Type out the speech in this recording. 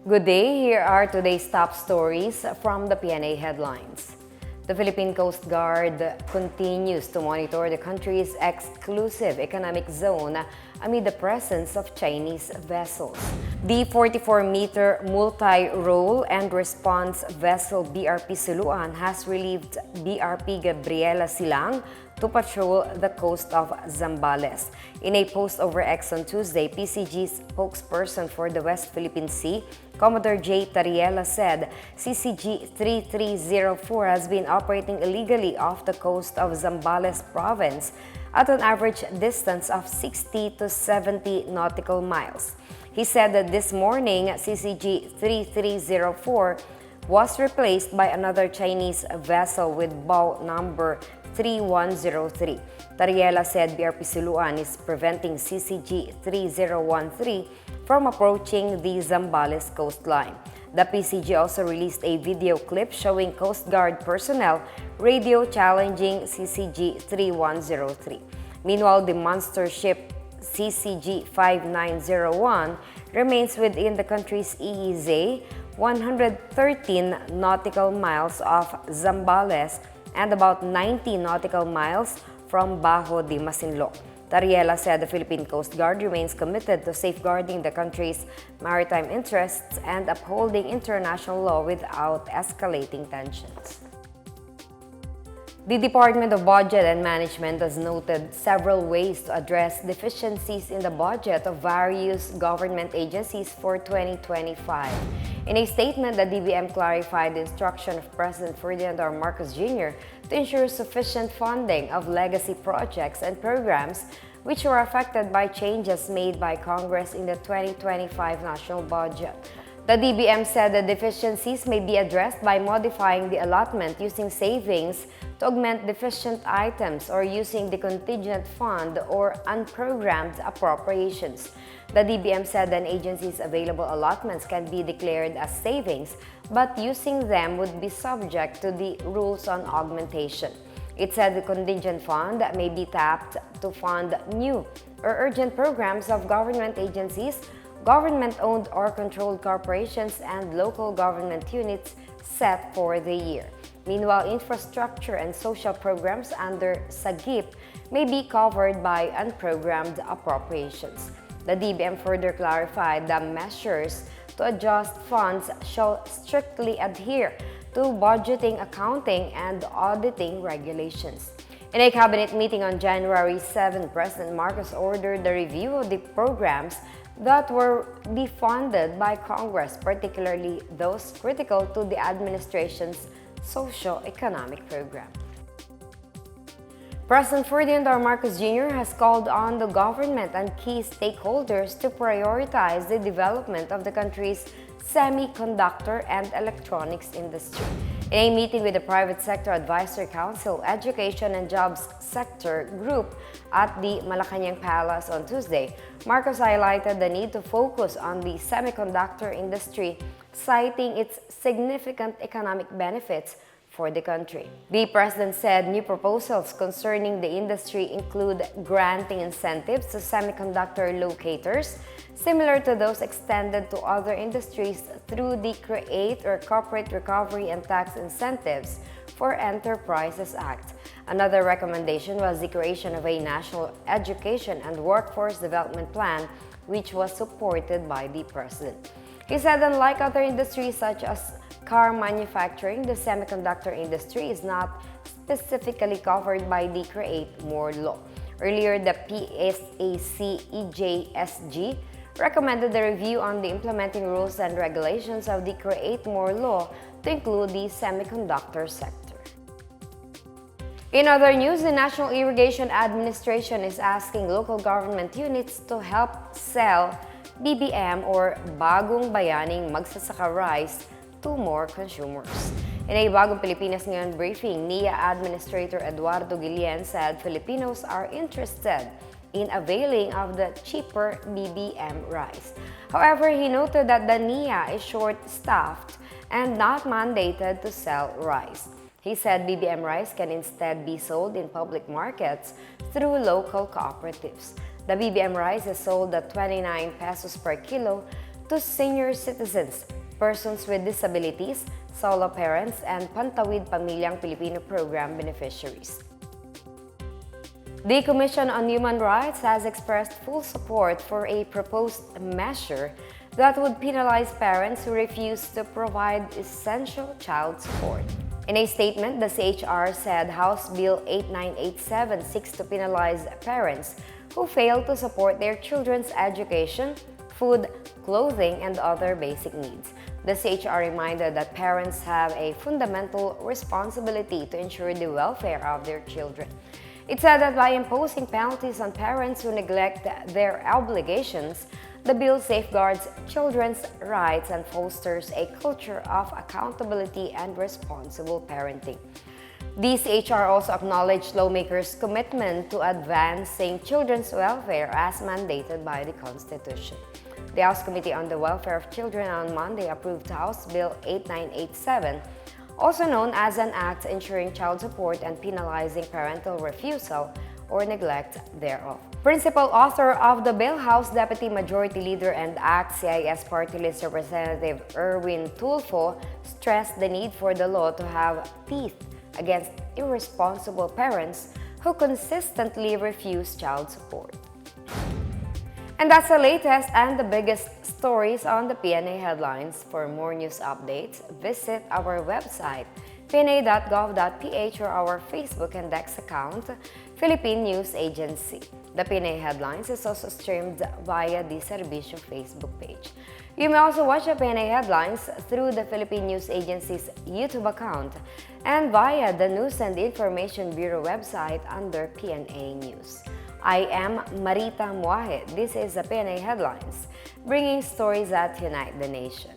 Good day, here are today's top stories from the Pna Headlines. The Philippine Coast Guard continues to monitor the country's exclusive economic zone amid the presence of Chinese vessels. The 44-meter multi-role and response vessel BRP Suluan has relieved BRP Gabriela Silang to patrol the coast of Zambales. In a post over X on Tuesday, PCG's spokesperson for the West Philippine Sea, Commodore J. Tariela said CCG 3304 has been operating illegally off the coast of Zambales province at an average distance of 60 to 70 nautical miles. He said that this morning, CCG 3304 was replaced by another Chinese vessel with bow number 3103. Tariela said BRP Suluan is preventing CCG 3013 from approaching the Zambales coastline. The PCG also released a video clip showing Coast Guard personnel radio challenging CCG 3103. Meanwhile, the monster ship CCG 5901 remains within the country's EEZ, 113 nautical miles off Zambales and about 90 nautical miles from Bajo de Masinloc. Tariela said the Philippine Coast Guard remains committed to safeguarding the country's maritime interests and upholding international law without escalating tensions. The Department of Budget and Management has noted several ways to address deficiencies in the budget of various government agencies for 2025. In a statement, the DBM clarified the instruction of President Ferdinand R. Marcos Jr. to ensure sufficient funding of legacy projects and programs which were affected by changes made by Congress in the 2025 national budget. The DBM said the deficiencies may be addressed by modifying the allotment using savings to augment deficient items or using the contingent fund or unprogrammed appropriations. The DBM said an agency's available allotments can be declared as savings, but using them would be subject to the rules on augmentation. It said the contingent fund may be tapped to fund new or urgent programs of government agencies, government-owned or controlled corporations, and local government units set for the year. Meanwhile, infrastructure and social programs under SAGIP may be covered by unprogrammed appropriations. The DBM further clarified that measures to adjust funds shall strictly adhere to budgeting, accounting, and auditing regulations. In a cabinet meeting on January 7, President Marcos ordered the review of the programs that were defunded by Congress, particularly those critical to the administration's socio-economic program. President Ferdinand R. Marcos Jr. has called on the government and key stakeholders to prioritize the development of the country's semiconductor and electronics industry. In a meeting with the Private Sector Advisory Council, Education and Jobs Sector Group at the Malacanang Palace on Tuesday, Marcos highlighted the need to focus on the semiconductor industry, citing its significant economic benefits for the country. The president said new proposals concerning the industry include granting incentives to semiconductor locators, similar to those extended to other industries through the Create or Corporate Recovery and Tax Incentives for Enterprises Act. Another recommendation was the creation of a National Education and Workforce Development Plan, which was supported by the president. He said unlike other industries such as car manufacturing, the semiconductor industry is not specifically covered by the Create More law. Earlier, the PSAC EJSG recommended the review on the implementing rules and regulations of the Create More law to include the semiconductor sector. In other news, the National Irrigation Administration is asking local government units to help sell BBM or Bagong Bayaning Magsasaka rice to more consumers. In a Bagong Pilipinas Ngayon briefing, NIA Administrator Eduardo Guillen said Filipinos are interested in availing of the cheaper BBM rice. However, he noted that the NIA is short-staffed and not mandated to sell rice. He said BBM rice can instead be sold in public markets through local cooperatives. The BBM rice is sold at 29 pesos per kilo to senior citizens, persons with disabilities, solo parents, and Pantawid Pamilyang Pilipino program beneficiaries. The Commission on Human Rights has expressed full support for a proposed measure that would penalize parents who refuse to provide essential child support. In a statement, the CHR said House Bill 8987 seeks to penalize parents who fail to support their children's education, food, clothing, and other basic needs. The CHR reminded that parents have a fundamental responsibility to ensure the welfare of their children. It said that by imposing penalties on parents who neglect their obligations, the bill safeguards children's rights and fosters a culture of accountability and responsible parenting. The CHR also acknowledged lawmakers' commitment to advancing children's welfare as mandated by the Constitution. The House Committee on the Welfare of Children on Monday approved House Bill 8987, also known as an act ensuring child support and penalizing parental refusal or neglect thereof. Principal author of the bill, House Deputy Majority Leader and ACT CIS Party List Representative Erwin Tulfo, stressed the need for the law to have teeth against irresponsible parents who consistently refuse child support. And that's the latest and the biggest stories on the Pna Headlines. For more news updates, visit our website, pna.gov.ph, or our Facebook and X account, Philippine News Agency. The Pna Headlines is also streamed via the Servicio Facebook page. You may also watch the Pna Headlines through the Philippine News Agency's YouTube account and via the News and Information Bureau website under PNA News. I am Marita Muahe. This is the Pna Headlines, bringing stories that unite the nation.